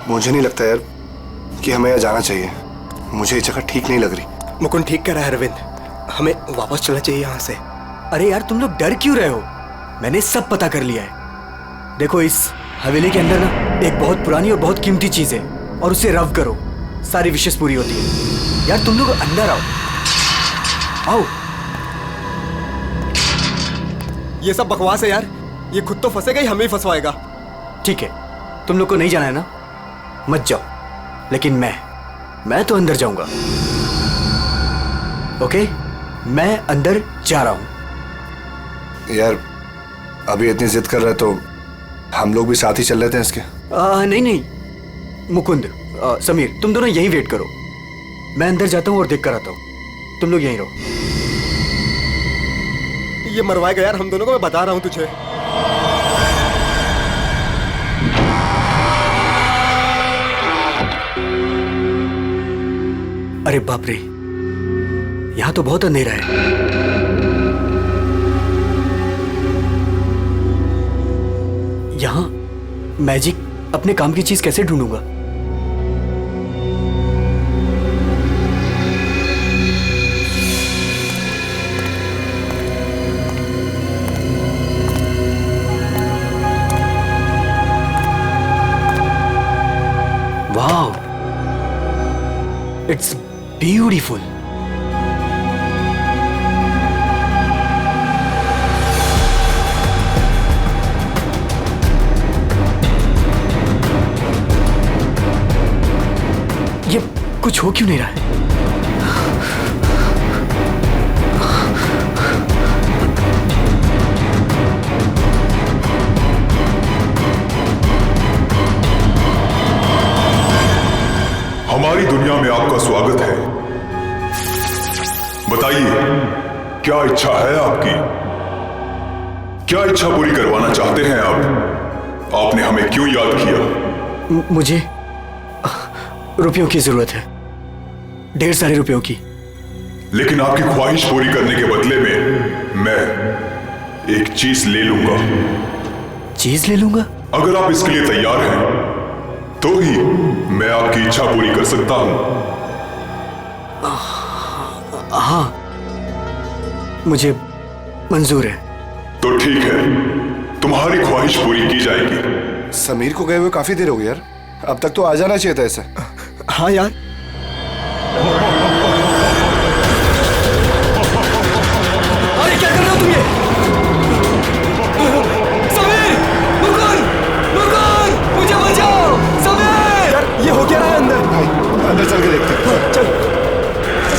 मुझे नहीं लगता यार कि हमें यहाँ जाना चाहिए। मुझे ये जगह ठीक नहीं लग रही। मुकुंद ठीक कह रहा है अरविंद, हमें वापस चलना चाहिए यहाँ से। अरे यार तुम लोग डर क्यों रहे हो? मैंने सब पता कर लिया है। देखो इस हवेली के अंदर ना एक बहुत पुरानी और बहुत कीमती चीज है, और उसे रव करो, सारी विशेष पूरी होती है। यार तुम लोग अंदर आओ, आओ। ये सब बकवास है यार, ये खुद तो फंसेगा ही हमें ही फंसवाएगा। ठीक है, तुम लोग को नहीं जाना है ना, मत जाओ, लेकिन मैं तो अंदर जाऊंगा। ओके, मैं अंदर जा रहा हूं। यार अभी इतनी जिद कर रहा है तो हम लोग भी साथ ही चल लेते हैं इसके। नहीं नहीं मुकुंद, समीर, तुम दोनों यहीं वेट करो। मैं अंदर जाता हूं और देख कर आता हूं, तुम लोग यहीं रहो। ये मरवाएगा यार हम दोनों को, मैं बता रहा हूं तुझे। अरे बाप रे, यहां तो बहुत अंधेरा है। यहां मैजिक अपने काम की चीज कैसे ढूंढूंगा? Wow, it's beautiful. ये कुछ हो क्यों नहीं रहा है? हमारी दुनिया में आपका स्वागत है। बताइए, क्या इच्छा है आपकी? क्या इच्छा पूरी करवाना चाहते हैं आप? आपने हमें क्यों याद किया? मुझे रुपयों की जरूरत है, ढेर सारे रुपयों की। लेकिन आपकी ख्वाहिश पूरी करने के बदले में मैं एक चीज ले लूंगा। चीज ले लूंगा? अगर आप इसके लिए तैयार हैं तो ही मैं आपकी इच्छा पूरी कर सकता हूं। हाँ, मुझे मंजूर है। तो ठीक है, तुम्हारी ख्वाहिश पूरी की जाएगी। समीर को गए हुए काफी देर हो गई यार, अब तक तो आ जाना चाहिए था ऐसे। हाँ यार, अरे क्या कर रहे हो तुम? ये समीर, मुकुंद, मुकुंद, मुझे बचाओ। समीर, यार ये हो क्या रहा है अंदर? अंदर चल के देखते हैं। चल।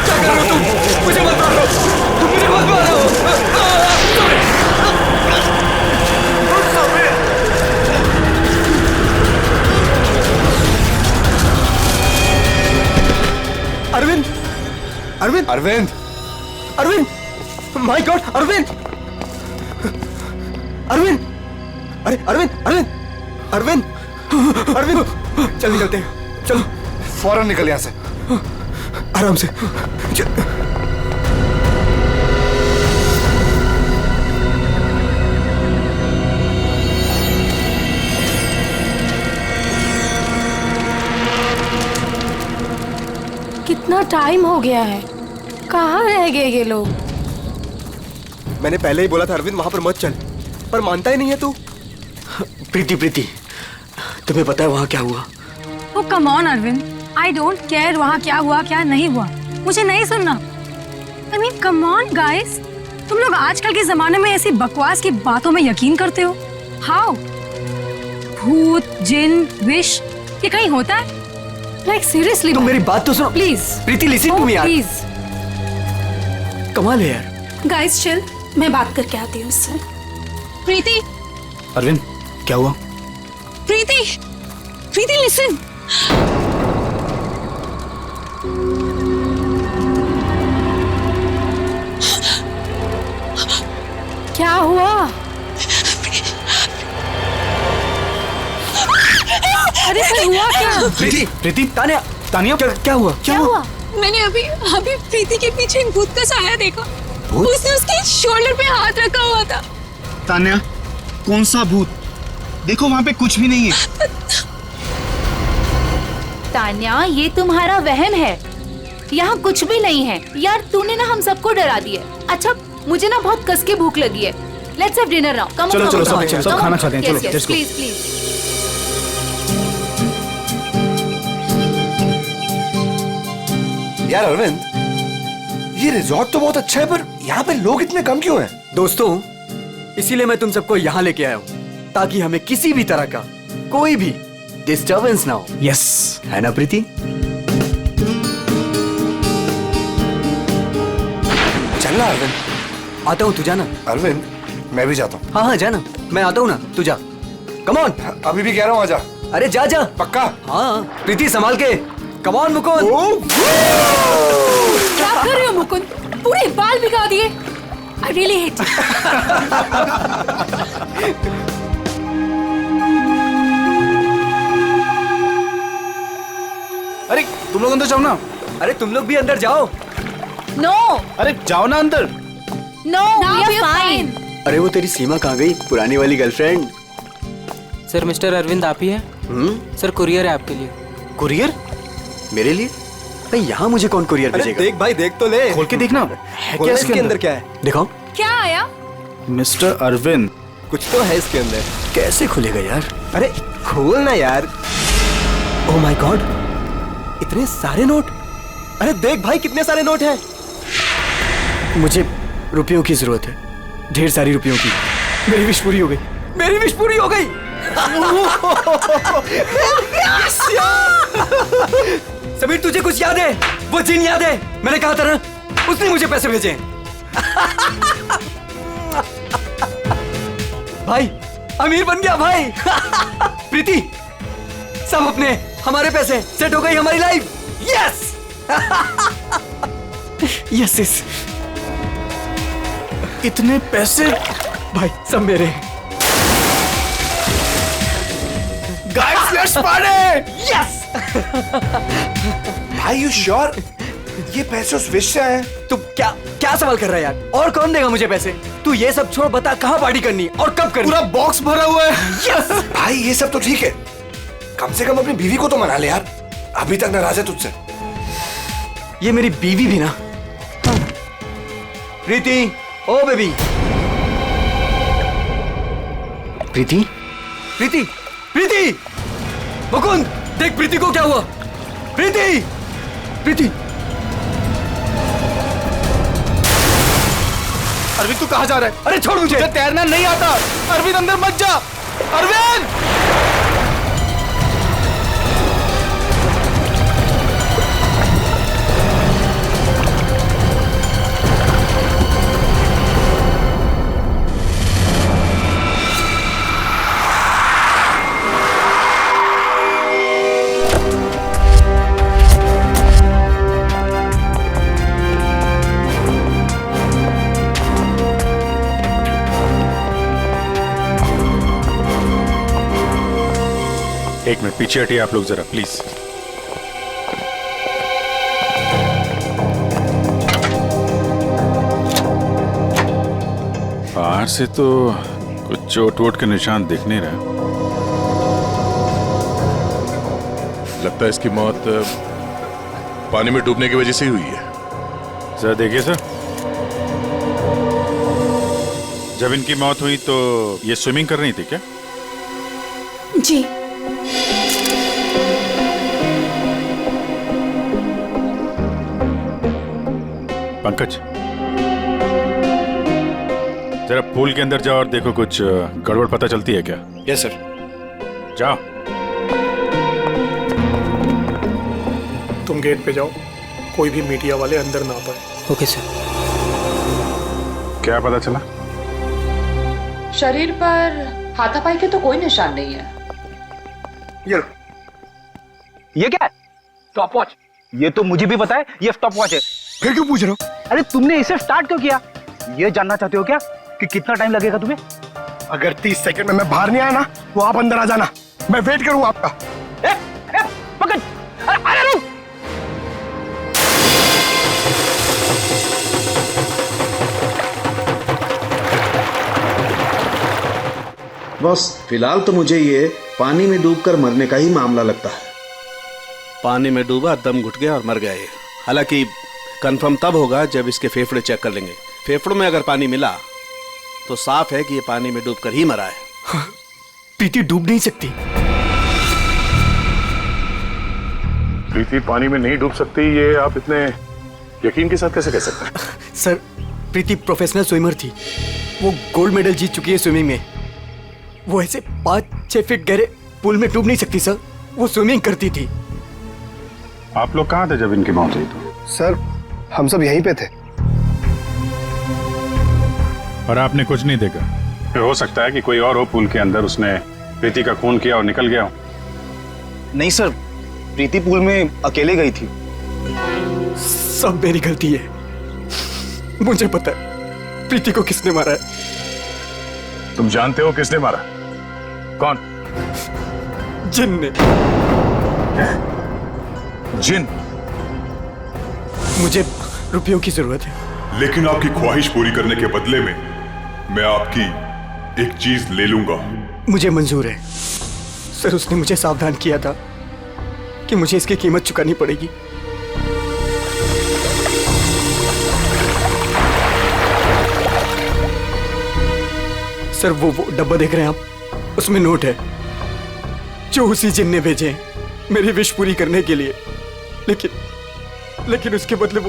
क्या कर रहे हो तुम? मुझे मत मारो, मुझे मत मारो। अरविंद, अरविंद, अरविंद, अरविंद, माय गॉड, अरविंद, अरविंद, अरे अरविंद, अरविंद, अरविंद, अरविंद, चल निकलते हैं, चलो फौरन निकल यहाँ से। आराम से। कितना टाइम हो गया है, कहाँ रह गए ये लोग? मैंने पहले ही बोला था अरविंद वहां पर मत चल, पर मानता ही नहीं है तू। प्रीति, प्रीति, तुम्हें पता है वहां क्या हुआ? Oh come on Arvind, I don't care वहाँ क्या हुआ क्या नहीं हुआ, मुझे नहीं सुनना। I mean come on guys, तुम लोग आजकल के जमाने में ऐसी बकवास की बातों में यकीन करते हो? हाउ? भूत, जिन, विश, ये कहीं होता है? लाइक सीरियसली, तुम मेरी बात तो सुनो please. Preeti, listen to me यार। प्लीज कमाल है यार। गाइस चिल, मैं बात करके आती हूँ उससे। प्रीति, अरविंद, क्या हुआ? प्रीति, प्रीति लिसन। क्या हुआ? अरे फिर हुआ क्या? प्रीति, प्रीति, तानिया, तानिया, क्या हुआ? क्या हुआ? मैंने अभी प्रीति के पीछे एक भूत का साया देखा। भूत? उसने उसके शोल्डर पे हाथ रखा हुआ था। तान्या, कौन सा भूत? देखो वहां पे कुछ भी नहीं है। तान्या, ये तुम्हारा वहम है। यहाँ कुछ भी नहीं है यार। तूने ना हम सबको डरा दिया। अच्छा, मुझे ना बहुत कस के भूख लगी है। Let's have dinner now. Come चलो, सब खाना चाहते हैं, चलो, let's go. Please please. यार अरविंद, ये रिजॉर्ट तो बहुत अच्छा है, पर यहाँ पे लोग इतने कम क्यों हैं? दोस्तों, इसीलिए मैं तुम सबको यहाँ लेके आया हूँ, ताकि हमें किसी भी तरह का कोई भी डिस्टरबेंस ना हो। यस, है ना प्रीति? चलना अरविंद। आता हूँ, तू जाना। अरविंद, मैं भी जाता हूँ। हाँ हाँ, जाना। मैं आता हूँ ना, तू जा। Come on. अभी भी कह रहा हूँ, आजा। अरे जा जा। पक्का? हाँ, प्रीति संभाल के। Come on Mukund. क्या कर रहे हो मुकुंद? पूरे बाल भिगा दिए। I really hate it. अरे तुम लोग अंदर जाओ ना। अरे तुम लोग भी अंदर जाओ। नो अरे जाओ ना अंदर। No, we are fine. अरे वो तेरी सीमा कहाँ गई, पुरानी वाली गर्लफ्रेंड? सर, मिस्टर अरविंद आप ही हैं? सर, कुरियर है आपके लिए। कुरियर? मेरे लिए? भाई यहाँ मुझे कौन कुरियर भेजेगा? देख भाई, देख तो ले। खोल के देखना। है क्या इसके अंदर? क्या है? दिखाओ। क्या आया? मिस्टर अरविंद, कुछ तो है इसके अंदर। कैसे खुलेगा यार? अरे खोल ना यार। ओह माय गॉड, इतने सारे नोट। अरे देख भाई, कितने सारे नोट हैं। मुझे रुपयों की जरूरत है, ढेर सारी रुपयों की। मेरी विश पूरी हो गई। मेरी विश पूरी हो गई। समीर, तुझे कुछ याद है? वो जिन याद है? मैंने कहा था ना, उसने मुझे पैसे भेजे। भाई, अमीर बन गया भाई। प्रीति, सब अपने, हमारे पैसे, सेट हो गई हमारी लाइफ। यस। Yes yes. इतने पैसे भाई, सब मेरे। Guys, let's party. यस। भाई, यू श्योर ये पैसे उस विश से आए? तू क्या क्या सवाल कर रहा है यार? और कौन देगा मुझे पैसे? तू ये सब छोड़, बता कहाँ पार्टी करनी है और कब करनी? पूरा बॉक्स भरा हुआ है। यस। भाई, ये सब तो ठीक है, कम से कम अपनी बीवी को तो मना ले यार। अभी तक नाराज है तुझसे। ये मेरी बीवी भी ना। प्रीति, ओ बेबी। प्रीति, प्रीति, प्रीति। मुकुंद, देख प्रीति को क्या हुआ। प्रीति, प्रीति। अरविंद, तू कहाँ जा रहा है? अरे छोड़ मुझे। तैरना नहीं आता। अरविंद, अंदर मत जा। अरविंद। एक मिनट पीछे हटिए आप लोग जरा, प्लीज। बाहर से तो कुछ चोट वोट के निशान दिख नहीं रहे। लगता है इसकी मौत पानी में डूबने की वजह से ही हुई है। जरा देखिए सर, जब इनकी मौत हुई तो ये स्विमिंग कर रही थी क्या? जी। पंकज, जरा पूल के अंदर जाओ और देखो कुछ गड़बड़ पता चलती है क्या? Yes sir. जाओ। तुम गेट पे जाओ, कोई भी मीडिया वाले अंदर ना पाए। Okay sir. क्या पता चला? शरीर पर हाथापाई के तो कोई निशान नहीं है। ये क्या है? Stop watch. ये तो मुझे भी पता है, ये स्टॉप वॉच है। फिर क्यों पूछ रहे हो? अरे तुमने इसे स्टार्ट क्यों किया? ये जानना चाहते हो क्या कि कितना टाइम लगेगा तुम्हें? अगर 30 सेकंड में मैं बाहर नहीं आया ना, तो आप अंदर आ जाना, मैं वेट करूंगा आपका। पकड़। अरे रुक। बस फिलहाल तो मुझे ये पानी में डूबकर मरने का ही मामला लगता है। पानी में डूबा, दम घुट गया और मर गया ये। हालांकि कंफर्म तब होगा जब इसके फेफड़े चेक कर लेंगे। फेफड़ों में अगर पानी मिला तो साफ है कि ये पानी में डूबकर ही मरा है। हाँ, प्रीति डूब नहीं सकती। प्रीति पानी में नहीं डूब सकती, ये आप इतने यकीन के साथ कैसे कह सकते हैं? सर, प्रीति प्रोफेशनल स्विमर थी। वो गोल्ड मेडल जीत चुकी है स्विमिंग में। वो ऐसे 5-6 फीट गहरे पूल में डूब नहीं सकती सर। वो स्विमिंग करती थी। आप लोग कहाँ थे जब इनकी मौत हुई? तो सर, हम सब यहीं पे थे। और आपने कुछ नहीं देखा? फिर हो सकता है कि कोई और हो पूल के अंदर, उसने प्रीति का खून किया और निकल गया हो। नहीं सर, प्रीति पूल में अकेले गई थी। सब मेरी गलती है। मुझे पता है प्रीति को किसने मारा है। तुम जानते हो किसने मारा? कौन? जिन ने। जिन? मुझे रुपयों की जरूरत है। लेकिन आपकी ख्वाहिश पूरी करने के बदले में मैं आपकी एक चीज ले लूंगा। मुझे मंजूर है सर। उसने मुझे सावधान किया था कि मुझे इसकी कीमत चुकानी पड़ेगी। सर, वो डब्बा देख रहे हैं आप? उसमें नोट है जो उसी जिन ने भेजे हैं मेरी विश पूरी करने के लिए। लेकिन उसके बदले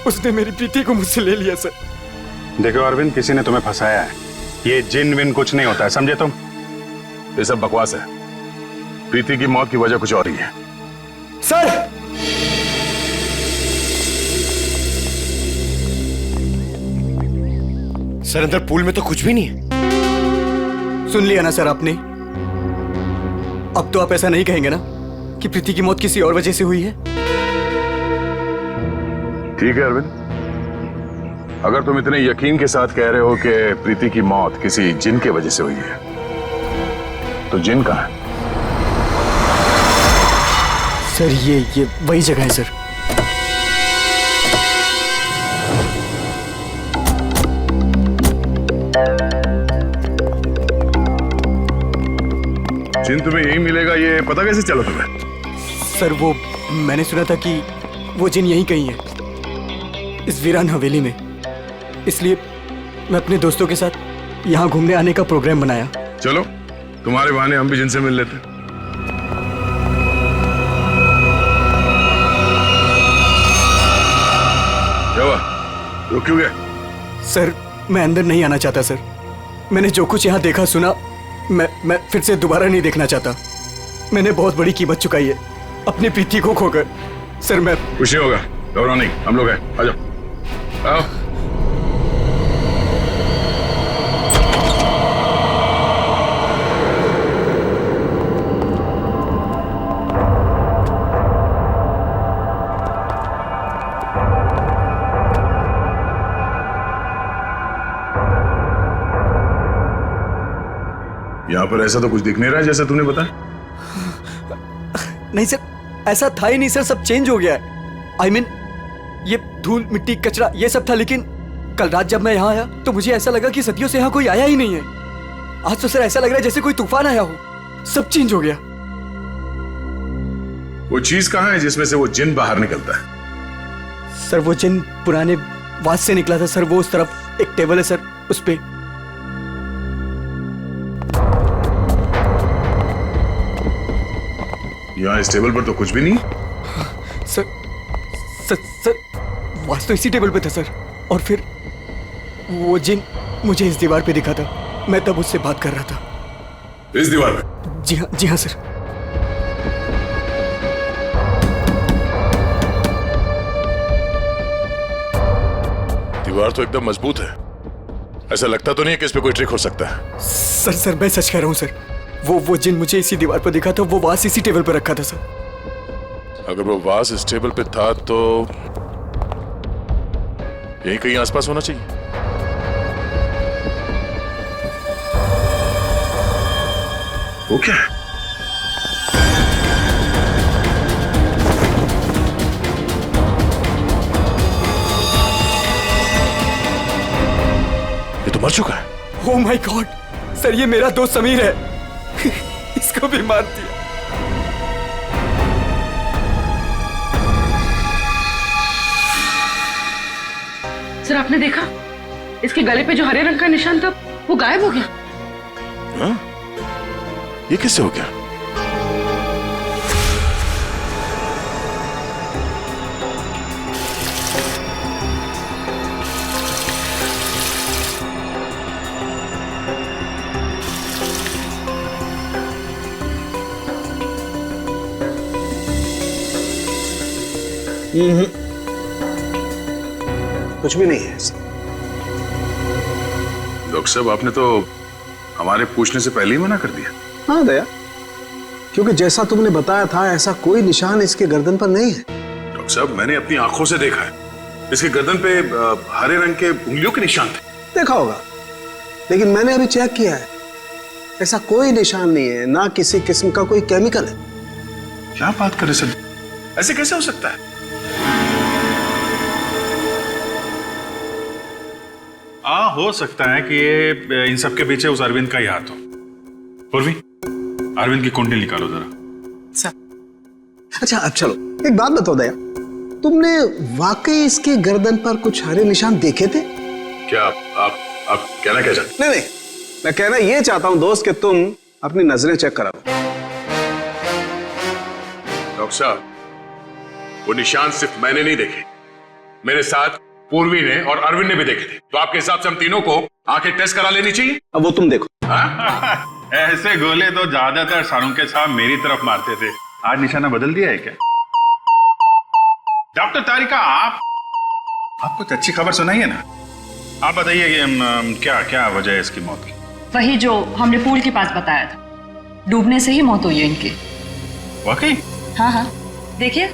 उसने मेरी प्रीति को मुझसे ले लिया सर। देखो अरविंद, किसी ने तुम्हें फंसाया है। ये जिन विन कुछ नहीं होता है, समझे तुम? ये सब बकवास है। प्रीति की मौत की वजह कुछ और ही है। सर, सर अंदर पूल में तो कुछ भी नहीं है। सुन लिया ना सर आपने? अब तो आप ऐसा नहीं कहेंगे ना कि प्रीति की मौत किसी और वजह से हुई है? ठीक है अरविंद, अगर तुम इतने यकीन के साथ कह रहे हो कि प्रीति की मौत किसी जिन के वजह से हुई है, तो जिन कहाँ है? सर, ये वही जगह है सर। जिन तुम्हें यही मिलेगा, ये पता कैसे चला तुम्हें? सर, वो मैंने सुना था कि वो जिन यहीं कहीं है, इस वीरान हवेली में। इसलिए मैं अपने दोस्तों के साथ यहाँ घूमने आने का प्रोग्राम बनाया। चलो, तुम्हारे बहाने हम भी जिनसे मिल लेते। क्या हुआ? रुक क्यों गए? सर, मैं अंदर नहीं आना चाहता सर। मैंने जो कुछ यहाँ देखा सुना, मैं फिर से दोबारा नहीं देखना चाहता। मैंने बहुत बड़ी कीमत चुकाई है अपनी प्रीति को खोकर। सर, मैं कुछ नहीं होगा, घबराओ नहीं, हम लोग हैं। आ जाओ, आओ। यहाँ पर ऐसा तो कुछ दिख नहीं रहा है जैसे तुमने बताया। नहीं सर, ऐसा था ही नहीं सर। सब चेंज हो गया है। I mean, ये धूल, मिट्टी, कचरा ये सब था। लेकिन कल रात जब मैं यहाँ आया तो मुझे ऐसा लगा कि सदियों से यहाँ कोई आया ही नहीं है। आज तो सर ऐसा लग रहा है जैसे कोई तूफान आया हो। सब चेंज हो गया। वो चीज कहाँ है जिसमें से वो जिन बाहर निकलता है? सर, वो जिन पुराने वास से निकला था सर। वो उस तरफ एक टेबल है सर, उस पे। यहाँ इस टेबल पर तो कुछ भी नहीं। सर, वास तो इसी टेबल पे था सर। और फिर वो जिन मुझे इस दीवार पे दिखा था। मैं तब उससे बात कर रहा था। इस दीवार पे? जी हाँ सर। दीवार तो एकदम मजबूत है। ऐसा लगता तो नहीं है कि इस पे कोई ट्रिक हो सकता है। सर, मैं सच कह रहा हूँ सर। वो जिन मुझे इसी दीवार पर दिखा था। वो वास इसी टेबल पर रखा था सर। अगर वो वास इस टेबल पे था तो यहीं कहीं आसपास होना चाहिए। वो क्या है? ये तो मर चुका है। ओह माय गॉड सर, ये मेरा दोस्त समीर है। इसको भी मार दिया। आपने देखा? इसके गले पे जो हरे रंग का निशान था वो गायब हो गया। हाँ? ये किससे हो गया? कुछ भी नहीं है ऐसा। डॉक्टर साहब, आपने तो हमारे पूछने से पहले ही मना कर दिया। हाँ दया, क्योंकि जैसा तुमने बताया था ऐसा कोई निशान इसके गर्दन पर नहीं है। डॉक्टर साहब, मैंने अपनी आंखों से देखा है, इसके गर्दन पे हरे रंग के उंगलियों के निशान थे। देखा होगा, लेकिन मैंने अभी चेक किया है, ऐसा कोई निशान नहीं है, ना किसी किस्म का कोई केमिकल है। क्या बात कर रहे सर, ऐसे कैसे हो सकता है? हो सकता है कि ये इन सब के पीछे उस अरविंद का ही हाथ हो। पूर्वी, अरविंद की कुंडली निकालो जरा। अच्छा अब चलो, एक बात बताओ दया, तुमने वाकई इसके गर्दन पर कुछ हरे निशान देखे थे? क्या आप कहना क्या चाहते? नहीं, मैं कहना ये चाहता हूं दोस्त कि तुम अपनी नजरें चेक करा लो। डॉक्टर साहब, वो निशान सिर्फ मैंने नहीं देखे, मेरे साथ पूर्वी ने और अरविंद ने भी देखे थे। तो आपके हिसाब से हम तीनों को आंखें टेस्ट करा लेनी चाहिए। अब वो तुम देखो। ऐसे गोले तो ज्यादातर सारुंके साहब मेरी तरफ मारते थे, आज निशाना बदल दिया है क्या? डॉक्टर तारिका, आप कुछ अच्छी खबर सुनाइए ना। आप बताइए क्या क्या वजह है इसकी मौत की? वही जो हमने पूल के पास बताया था, डूबने से ही मौत हुई है इनकी। वाकई? हाँ, देखिए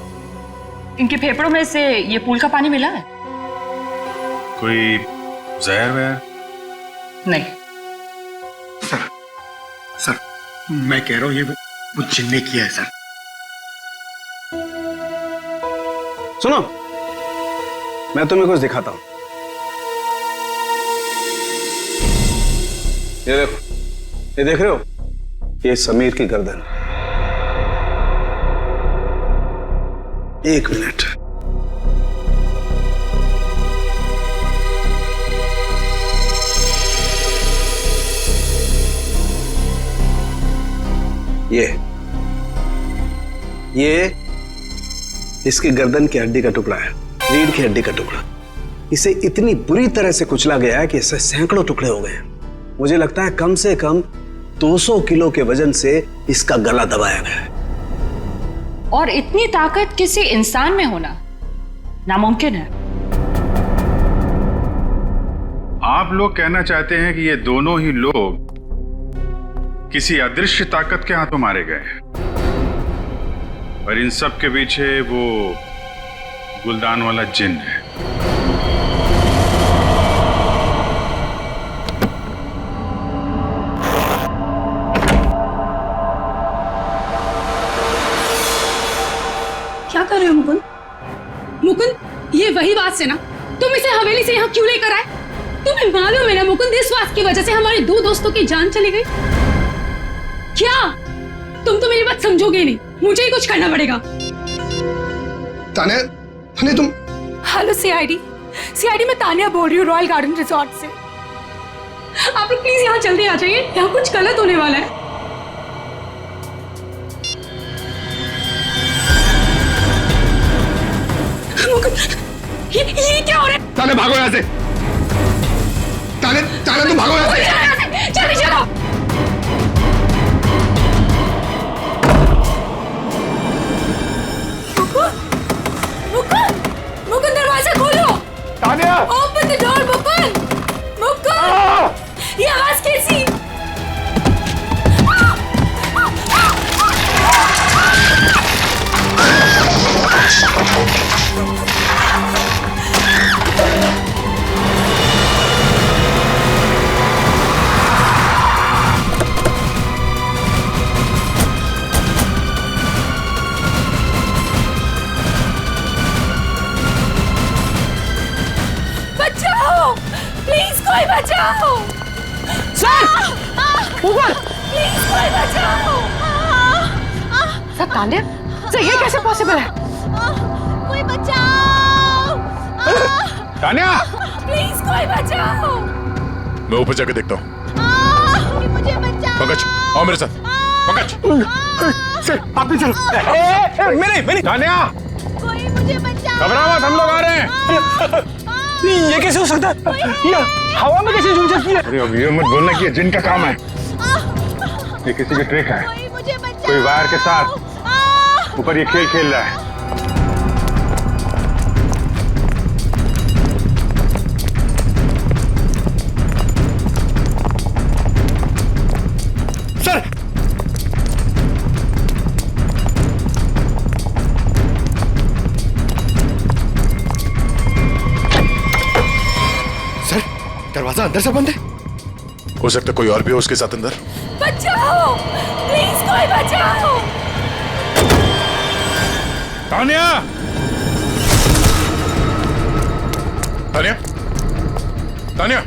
इनके फेफड़ों में से ये पूल का पानी मिला है। कोई जहर वहर? नहीं सर, मैं कह रहा हूं ये वो जिन ने किया है सर। सुनो, मैं तुम्हें कुछ दिखाता हूं। ये देखो, ये देख रहे हो, ये समीर की गर्दन। एक मिनट, ये इसकी गर्दन की हड्डी का टुकड़ा है, रीढ़ की हड्डी का टुकड़ा। इसे इतनी बुरी तरह से कुचला गया है कि इससे सैकड़ों टुकड़े हो गए। मुझे लगता है कम से कम 200 किलो के वजन से इसका गला दबाया गया है। और इतनी ताकत किसी इंसान में होना नामुमकिन है। आप लोग कहना चाहते हैं कि ये दोनों ही लोग किसी अदृश्य ताकत के हाथों मारे गए हैं, और इन सब के पीछे वो गुलदान वाला जिन है। क्या कर रहे हो मुकुंद? मुकुंद, ये वही बात से ना तुम इसे हवेली से यहाँ क्यों लेकर आए? तुम्हें मालूम है ना मुकुंद, इस बात की वजह से हमारे 2 दोस्तों की जान चली गई। क्या तुम तो मेरी बात समझोगे नहीं, मुझे ही कुछ करना पड़ेगा। तान्या, तुम? हेलो सीआईडी, मैं तान्या बोल रही हूँ, रॉयल गार्डन रिजॉर्ट से। आप लोग प्लीज यहाँ जल्दी आ जाइए, यहाँ कुछ गलत होने वाला है। ये क्या हो रहा है? तान्या भागो यहाँ से। तान्या तुम भागो यहाँ से। जल्दी चलो। मुकुंद, दरवाजा खोलो। Tanya, open the door. Mukund, ये आवाज कैसी? कोई बचाओ! सर! ऊपर! प्लीज कोई बचाओ! सर तान्या, सर ये कैसे पॉसिबल है? कोई बचाओ! तान्या! प्लीज कोई बचाओ। मैं ऊपर जाके देखता हूँ। मुझे बचाओ। पंकज आओ मेरे साथ। पंकज सर आप भी चलो। मेरे तान्या कोई मुझे बचाओ। घबराओ मत, हम लोग आ रहे हैं। ये कैसे हो सकता है? ये हवा में कैसे झूल सकती है? अरे अब ये मत बोलना कि ये जिन का काम है। ये किसी की ट्रिक है। कोई वायर के साथ ऊपर ये खेल खेल रहा है। दरवाजा अंदर से बंद है। हो सकता है कोई और भी हो उसके साथ अंदर। बचाओ प्लीज कोई बचाओ। तान्या तान्या तान्या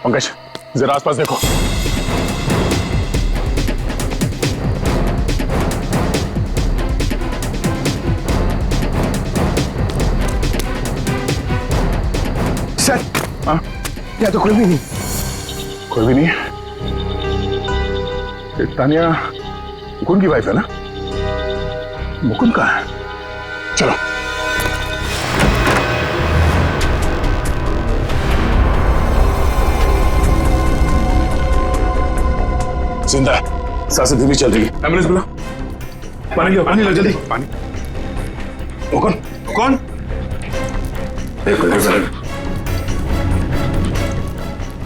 पंकज जरा आसपास देखो। सर हाँ या तो कोई भी नहीं। कोई भी नहीं है। तान्या मुकुंद की वाइफ है ना? मुकुंद कहाँ है? चलो। जिंदा है, सांसें धीमी चल रही है। एम्बुलेंस बुला। पानी लो, पानी लो जल्दी। पानी। कौन? कौन?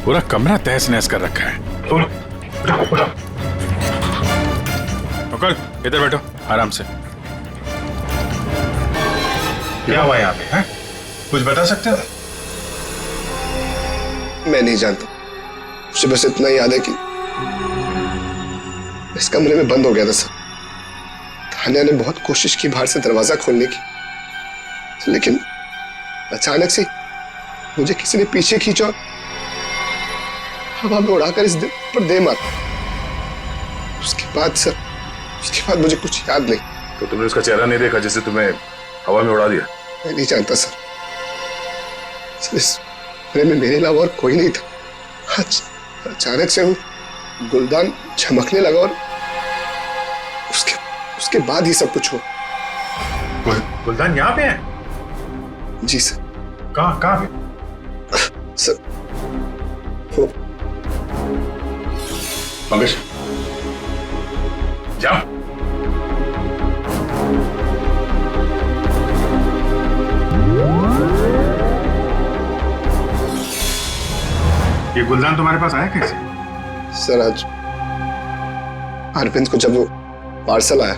पूरा कमरा तहस नहस कर रखा है। मुकुल इधर बैठो आराम से। क्या हुआ यहाँ पे? कुछ बता सकते हो? मैं नहीं जानता, मुझे बस इतना याद है कि इस कमरे में बंद हो गया था सर। तान्या ने बहुत कोशिश की बाहर से दरवाजा खोलने की, लेकिन अचानक से मुझे किसी ने पीछे खींचा और हवा में उड़ाकर इस दिल पर दे मारा। उसके बाद मुझे कुछ याद नहीं। तो तुमने उसका चेहरा नहीं देखा जिसे तुम्हें हवा में उड़ा दिया? मैं नहीं जानता सर, इस कमरे में मेरे अलावा और कोई नहीं था। अचानक से वो गुलदान चमकने लगा और उसके बाद ही सब कुछ हुआ। गुलदान यहाँ पे है? जी सर। कहाँ पे? सर वो पंकज जाओ। ये गुलदान तुम्हारे पास आया कैसे? सर आज अरविंद को जब वो पार्सल आया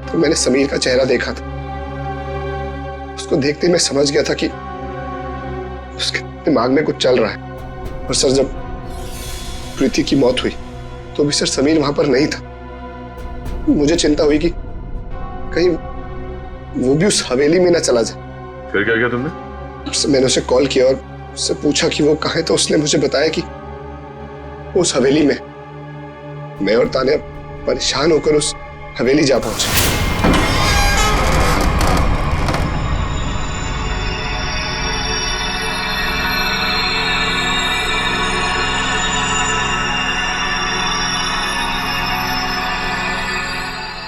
तो मैंने समीर का चेहरा देखा था। उसको देखते मैं समझ गया था कि उसके दिमाग में कुछ चल रहा है। और सर जब प्रीति की मौत हुई तो भी सर समीर वहां पर नहीं था। मुझे चिंता हुई कि कहीं वो भी उस हवेली में ना चला जाए। फिर क्या किया तुमने? मैंने उसे कॉल किया और उससे पूछा कि वो कहाँ है, तो उसने मुझे बताया कि उस हवेली में। मैं और तान्या परेशान होकर उस हवेली जा पहुंचे।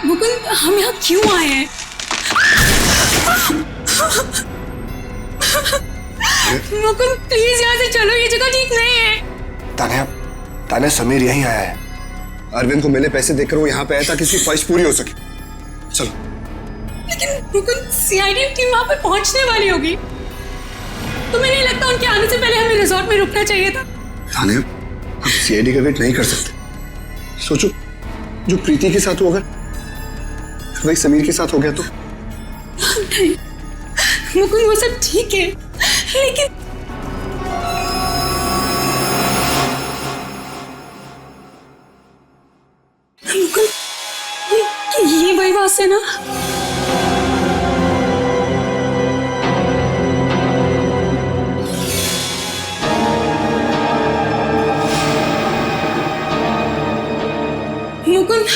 मुकुंद हम यहाँ क्यों आए हैं? मुकुंद प्लीज यहाँ से चलो, ये जगह ठीक नहीं है। तान्या समीर यहीं आया है। अरविंद को मैंने पैसे देकर वो यहाँ पे आया ताकि उसकी ख्वाहिश पूरी हो सके। चलो। लेकिन मुकुंद सीआईडी टीम वहाँ पे पहुँचने वाली होगी, तुम्हें नहीं लगता उनके आने से पहले हमें रिजॉर्ट में रुकना चाहिए था? तान्या हम सीआईडी का वेट नहीं कर सकते। सोचो जो प्रीति के साथ हुआ अगर वही समीर के साथ हो गया तो? नहीं मुकुंद वो सब ठीक है, लेकिन मुकुंद से ना। मुकुंद,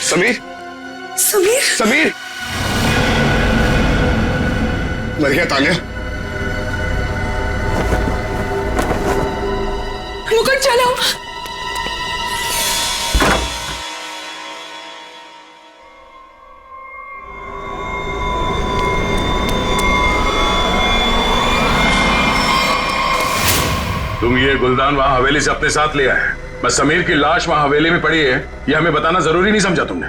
समीर, समीर, समीर, मर गया तान्या। मुकुंद चलो। तुम ये गुलदान वहां हवेली से अपने साथ लिया है, बस समीर की लाश वहां हवेली में पड़ी है, ये हमें बताना जरूरी नहीं समझा तुमने?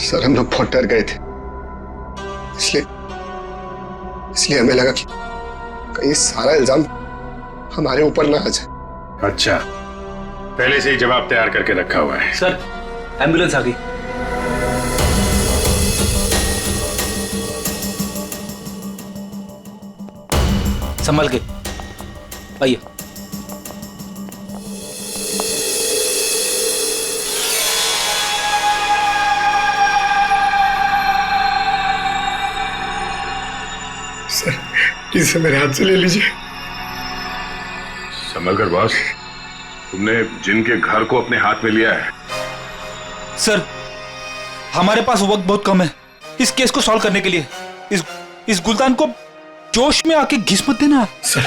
सर हम लोग बहुत डर गए थे, इसलिए हमें लगा कि कहीं सारा इल्जाम हमारे ऊपर ना आ जाए। अच्छा, पहले से ही जवाब तैयार करके रखा हुआ है। सर एम्बुलेंस आ गई। संभल के आइए। सर इसे मेरे हाथ से ले लीजिए। संभल कर बॉस, तुमने जिनके घर को अपने हाथ में लिया है। सर हमारे पास वक्त बहुत कम है इस केस को सॉल्व करने के लिए। इस गुलदान को जोश में आके घिस मत देना। सर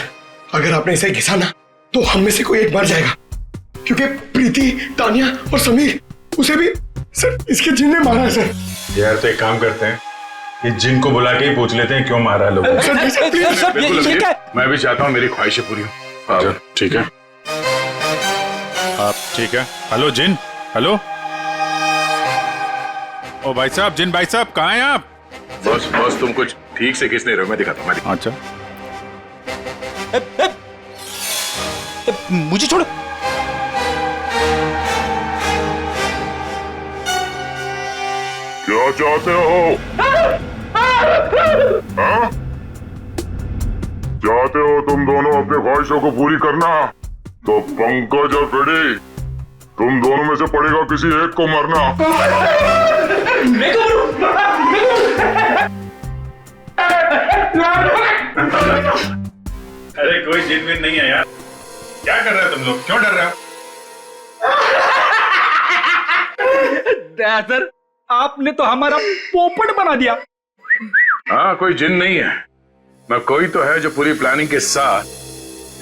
अगर आपने इसे घिसा ना तो हम में से कोई एक मर जाएगा, क्योंकि प्रीति, तानिया और समीर, उसे भी सर इसके जिन ने मारा है। सर यार तो एक काम करते हैं, इस जिन को बुला के ही पूछ लेते हैं क्यों मारा लोगों ने। मैं भी चाहता हूँ मेरी ख्वाहिशें पूरी हो। ठीक है आप ठीक है। हेलो जिन, हेलो। ओ भाई साहब, जिन भाई साहब कहाँ हैं आप? बस तुम कुछ ठीक से किस नहीं रहे हो, मैं दिखाता हूँ। अच्छा मुझे छोड़ो। क्या चाहते हो? हाँ? चाहते हो तुम दोनों अपने ख्वाहिशों को पूरी करना? तो पंकज और फ्रेडी, तुम दोनों में से पड़ेगा किसी एक को मरना। अरे कोई जिन विन नहीं है यार, क्या कर रहे हो तुम लोग? क्यों डर रहे हो? सर आपने तो हमारा पोपट बना दिया। हाँ कोई जिन नहीं है, मैं कोई तो है जो पूरी प्लानिंग के साथ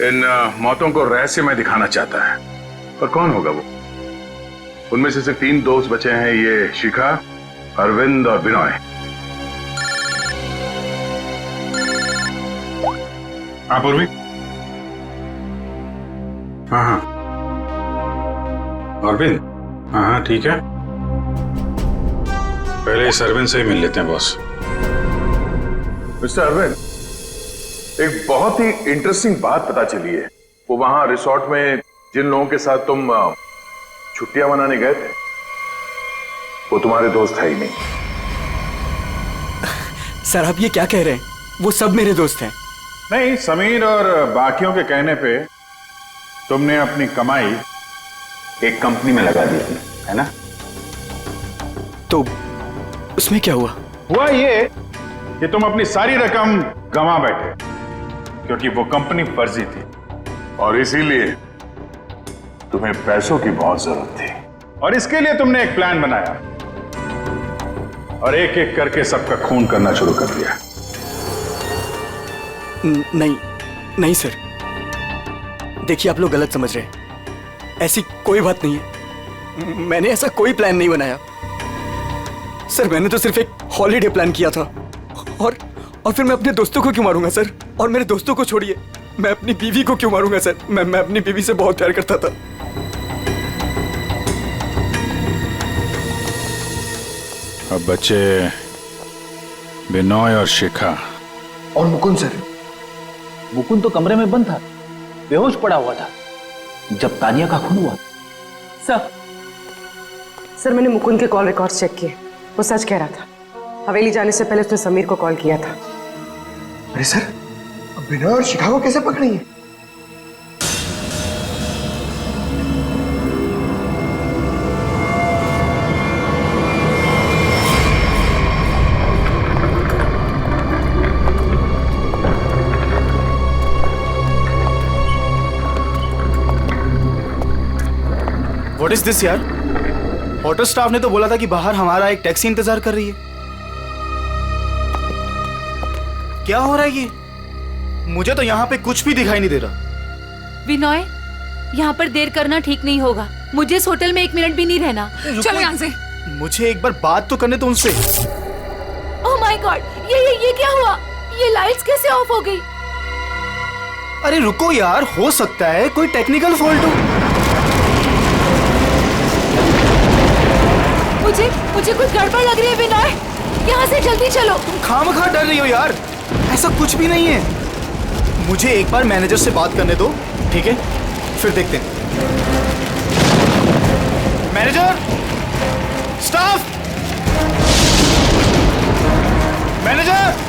इन मौतों को रहस्यमय दिखाना चाहता है। पर कौन होगा वो? उनमें से सिर्फ 3 दोस्त बचे हैं, ये शिखा, अरविंद और विनय। आप उर्वी? हाँ अरविंद, हाँ ठीक है। पहले इस अरविंद से ही मिल लेते हैं बॉस। मिस्टर अरविंद, एक बहुत ही इंटरेस्टिंग बात पता चली है। वो वहां रिसोर्ट में जिन लोगों के साथ तुम छुट्टियां मनाने गए थे, वो तुम्हारे दोस्त है ही नहीं। सर आप ये क्या कह रहे हैं? वो सब मेरे दोस्त हैं। नहीं, समीर और बाकियों के कहने पे तुमने अपनी कमाई एक कंपनी में लगा दी थी, है ना? तो उसमें क्या हुआ? हुआ ये कि तुम अपनी सारी रकम गंवा बैठे, क्योंकि वो कंपनी फर्जी थी और इसीलिए तुम्हें पैसों की बहुत जरूरत थी। और इसके लिए तुमने एक प्लान बनाया और एक एक करके सबका खून करना शुरू कर दिया। नहीं सर, देखिए आप लोग गलत समझ रहे हैं। ऐसी कोई बात नहीं है, मैंने ऐसा कोई प्लान नहीं बनाया। सर मैंने तो सिर्फ एक हॉलीडे प्लान किया था। और फिर मैं अपने दोस्तों को क्यों मारूंगा सर? और मेरे दोस्तों को छोड़िए, मैं अपनी बीवी को क्यों मारूंगा सर? मैं अपनी बीवी से बहुत प्यार करता था। अब बच्चे विनय और शिखा और मुकुंद सर। मुकुंद तो कमरे में बंद था, बेहोश पड़ा हुआ था जब तानिया का खून हुआ। सर मैंने मुकुंद के कॉल रिकॉर्ड्स चेक किए, वो सच कह रहा था। हवेली जाने से पहले उसने समीर को कॉल किया था। अरे सर, बिना और शिकागो कैसे पकड़ी है? व्हाट इज दिस यार? होटल स्टाफ ने तो बोला था कि बाहर हमारा एक टैक्सी इंतजार कर रही है। क्या हो रहा है ये? मुझे तो यहाँ पे कुछ भी दिखाई नहीं दे रहा। विनय, यहाँ पर देर करना ठीक नहीं होगा। मुझे इस होटल में 1 मिनट भी नहीं रहना। चलो यहाँ से। मुझे एक बार बात तो करने दो उनसे। ओह माय गॉड, ये क्या हुआ? ये लाइट्स कैसे ऑफ हो गई? अरे रुको यार, हो सकता है कोई टेक्निकल फॉल्ट हो। मुझे कुछ गड़बड़ लग रही है विनय, यहाँ से जल्दी चलो। तुम खामखा डर रही हो यार, ऐसा कुछ भी नहीं है। मुझे एक बार मैनेजर से बात करने दो, ठीक है? फिर देखते हैं। Manager, staff, manager.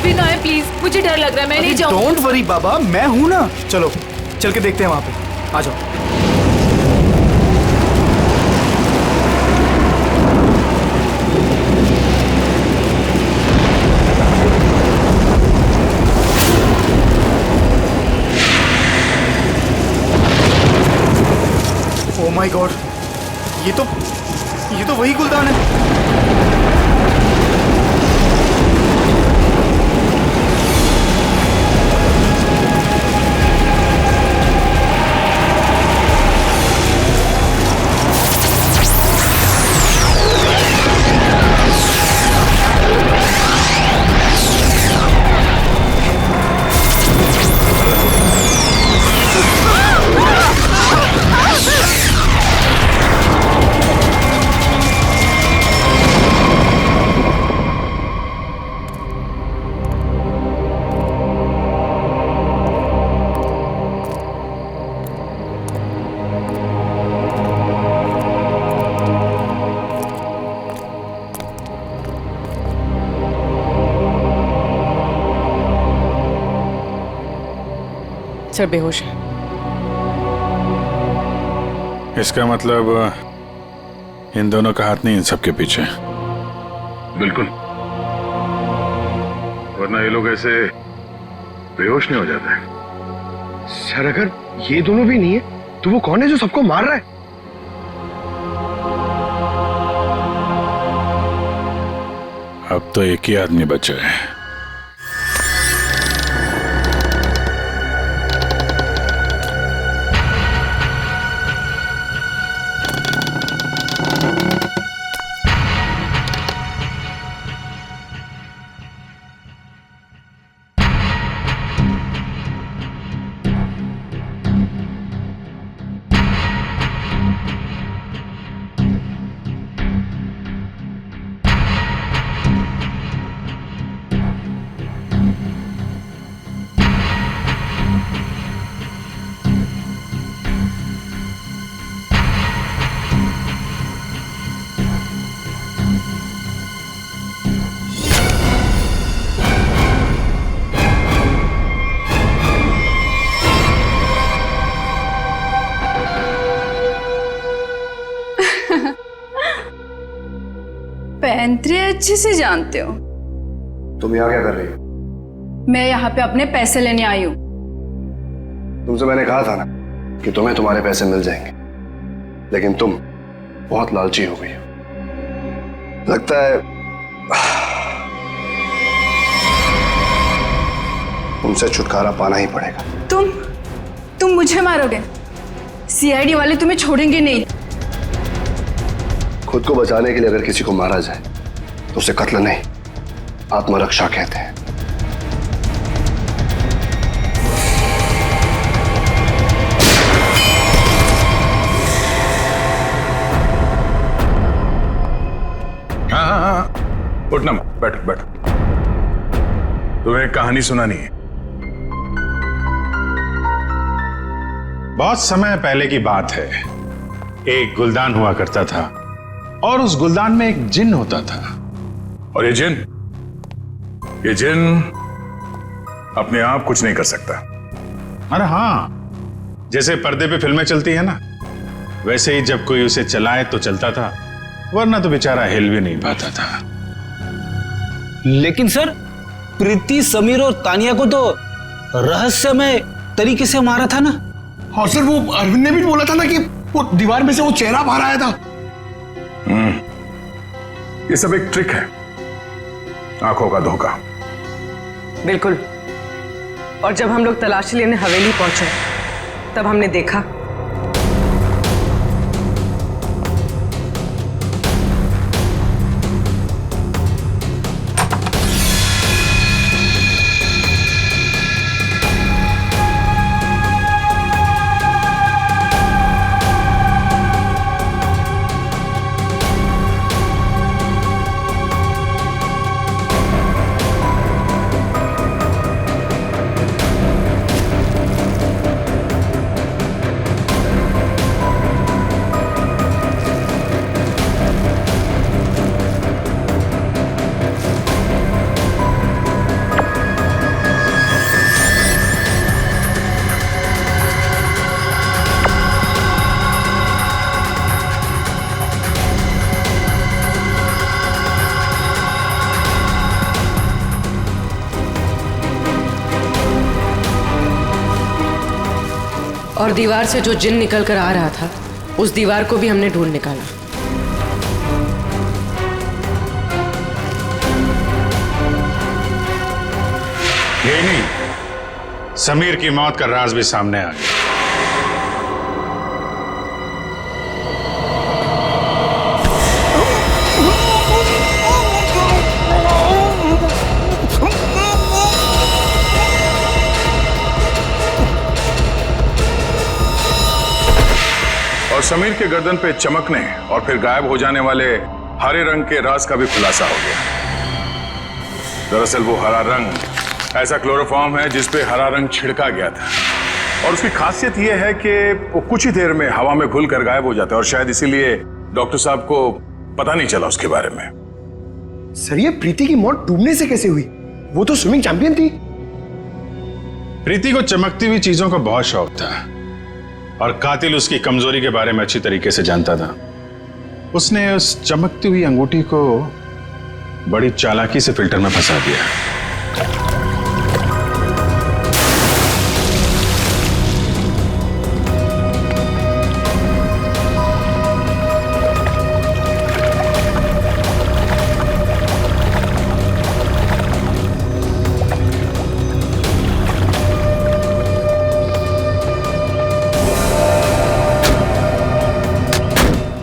Vinay please, मुझे डर लग रहा है, मैं नहीं जाऊंगी। डोंट वरी बाबा, मैं हूं ना। चलो चल के देखते हैं वहां पे, आ जाओ। ओह माय गॉड, ये तो वही गुलदान है। सर बेहोश है। इसका मतलब इन दोनों का हाथ नहीं इन सबके पीछे। बिल्कुल, वरना ये लोग ऐसे बेहोश नहीं हो जाते। सर अगर ये दोनों भी नहीं है तो वो कौन है जो सबको मार रहा है? अब तो एक ही आदमी बचा है। पैंतरे अच्छे से जानते हो। तुम यहाँ क्या कर रही हो? मैं यहाँ पे अपने पैसे लेने आई हूँ। तुमसे मैंने कहा था ना कि तुम्हें तुम्हारे पैसे मिल जाएंगे, लेकिन तुम बहुत लालची हो गई हो। लगता है तुमसे छुटकारा पाना ही पड़ेगा। तुम मुझे मारोगे? सीआईडी वाले तुम्हें छोड़ेंगे नहीं। खुद को बचाने के लिए अगर किसी को मारा जाए तो उसे कत्ल नहीं, आत्मरक्षा कहते हैं। हाँ, उठना मत, बैठो बैठो। तुम्हें कहानी सुनानी है। बहुत समय पहले की बात है। एक गुलदान हुआ करता था और उस गुलदान में एक जिन होता था। और ये जिन अपने आप कुछ नहीं कर सकता। अरे हाँ, जैसे पर्दे पे फिल्में चलती है ना, वैसे ही जब कोई उसे चलाए तो चलता था, वरना तो बेचारा हिल भी नहीं पाता था। लेकिन सर, प्रीति, समीर और तानिया को तो रहस्यमय तरीके से मारा था ना। और सर वो अरविंद ने भी बोला था ना कि वो दीवार में से वो चेहरा बाहर आया था। ये सब एक ट्रिक है, आंखों का धोखा। बिल्कुल। और जब हम लोग तलाशी लेने हवेली पहुंचे तब हमने देखा और दीवार से जो जिन निकल कर आ रहा था, उस दीवार को भी हमने ढूंढ निकाला। यही नहीं, समीर की मौत का राज भी सामने आ गया। और समीर के गर्दन पे चमकने और फिर गायब हो जाने वाले हरे रंग के राज का भी खुलासा हो गया। दरअसल वो हरा रंग ऐसा क्लोरोफॉर्म है जिस पे हरा रंग छिड़का गया था, और उसकी खासियत यह है कि वो कुछ ही देर में हवा में घुल कर गायब हो जाता है, और शायद इसीलिए डॉक्टर साहब को पता नहीं चला उसके बारे में। सर, ये प्रीति की मौत डूबने से कैसे हुई? वो तो स्विमिंग चैंपियन थी। प्रीति को चमकती हुई चीजों का बहुत शौक था, और कातिल उसकी कमजोरी के बारे में अच्छी तरीके से जानता था। उसने उस चमकती हुई अंगूठी को बड़ी चालाकी से फिल्टर में फंसा दिया।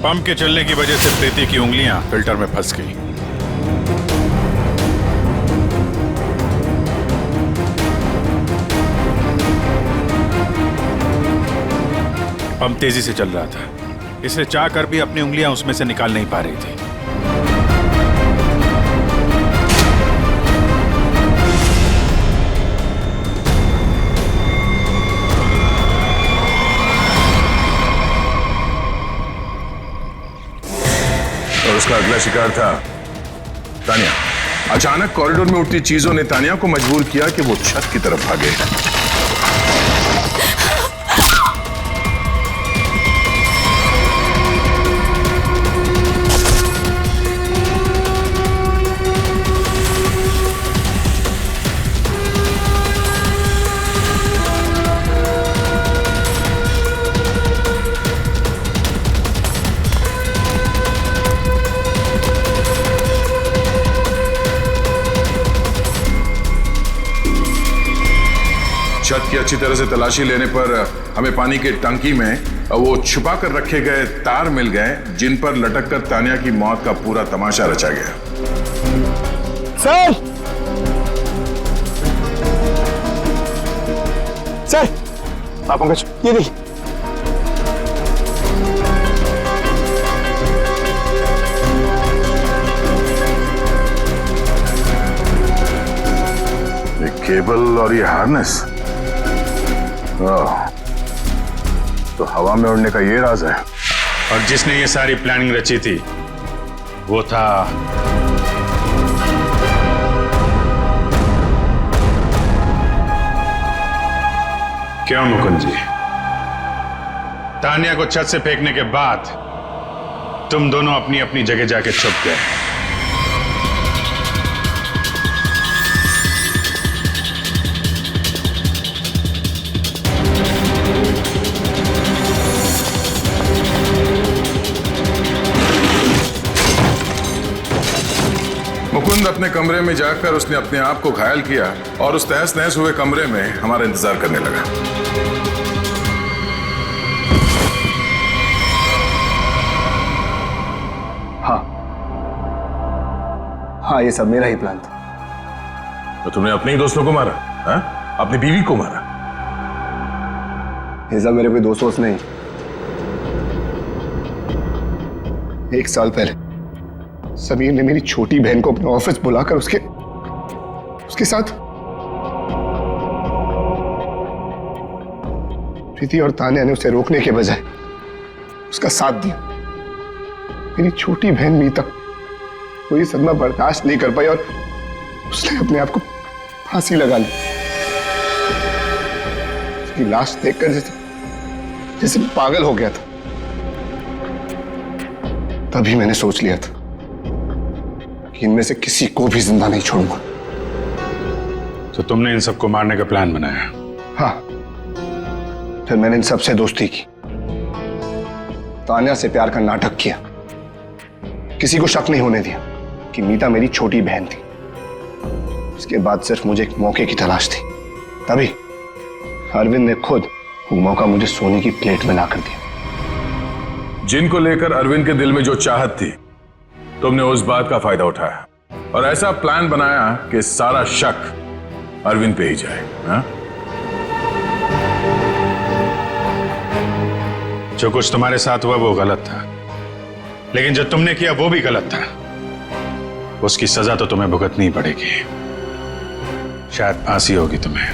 पंप के चलने की वजह से प्रीति की उंगलियां फिल्टर में फंस गई। पंप तेजी से चल रहा था, इसलिए चाहकर भी अपनी उंगलियां उसमें से निकाल नहीं पा रही थी। और उसका अगला शिकार था तानिया। अचानक कॉरिडोर में उठती चीजों ने तानिया को मजबूर किया कि वो छत की तरफ भागे। छत की अच्छी तरह से तलाशी लेने पर हमें पानी की टंकी में वो छुपा कर रखे गए तार मिल गए, जिन पर लटक कर तानिया की मौत का पूरा तमाशा रचा गया। सर, सर, आप पंकज, ये देखिए। केबल और ये हार्नेस, तो हवा में उड़ने का ये राज है। और जिसने ये सारी प्लानिंग रची थी वो था क्यों मुकुंद जी? तानिया को छत से फेंकने के बाद तुम दोनों अपनी अपनी जगह जाके छुप गए। मुकुंद अपने कमरे में जाकर उसने अपने आप को घायल किया और उस तहस नहस हुए कमरे में हमारा इंतजार करने लगा। हाँ, ये सब मेरा ही प्लान था। तो तुमने अपने ही दोस्तों को मारा? हाँ? अपनी बीवी को मारा? ये सब मेरे कोई दोस्त वोस्त नहीं। 1 साल पहले समीर ने मेरी छोटी बहन को अपने ऑफिस बुलाकर उसके साथ प्रीति और तान्या ने उसे रोकने के बजाय उसका साथ दिया। मेरी छोटी बहन मीता कोई सदमा बर्दाश्त नहीं कर पाई और उसने अपने आप को फांसी लगा ली। उसकी लाश देखकर जैसे पागल हो गया था। तभी मैंने सोच लिया था कि इनमें से किसी को भी जिंदा नहीं छोड़ूंगा। तो तुमने इन सबको मारने का प्लान बनाया? हाँ, फिर मैंने इन सबसे दोस्ती की, तान्या से प्यार का नाटक किया, किसी को शक नहीं होने दिया कि मीता मेरी छोटी बहन थी। उसके बाद सिर्फ मुझे एक मौके की तलाश थी, तभी अरविंद ने खुद वो मौका मुझे सोने की प्लेट में ला कर दिया। जिनको लेकर अरविंद के दिल में जो चाहत थी, तुमने उस बात का फायदा उठाया और ऐसा प्लान बनाया कि सारा शक अरविंद पे ही जाए। हा? जो कुछ तुम्हारे साथ हुआ वो गलत था, लेकिन जो तुमने किया वो भी गलत था। उसकी सजा तो तुम्हें भुगतनी पड़ेगी, शायद फांसी होगी तुम्हें।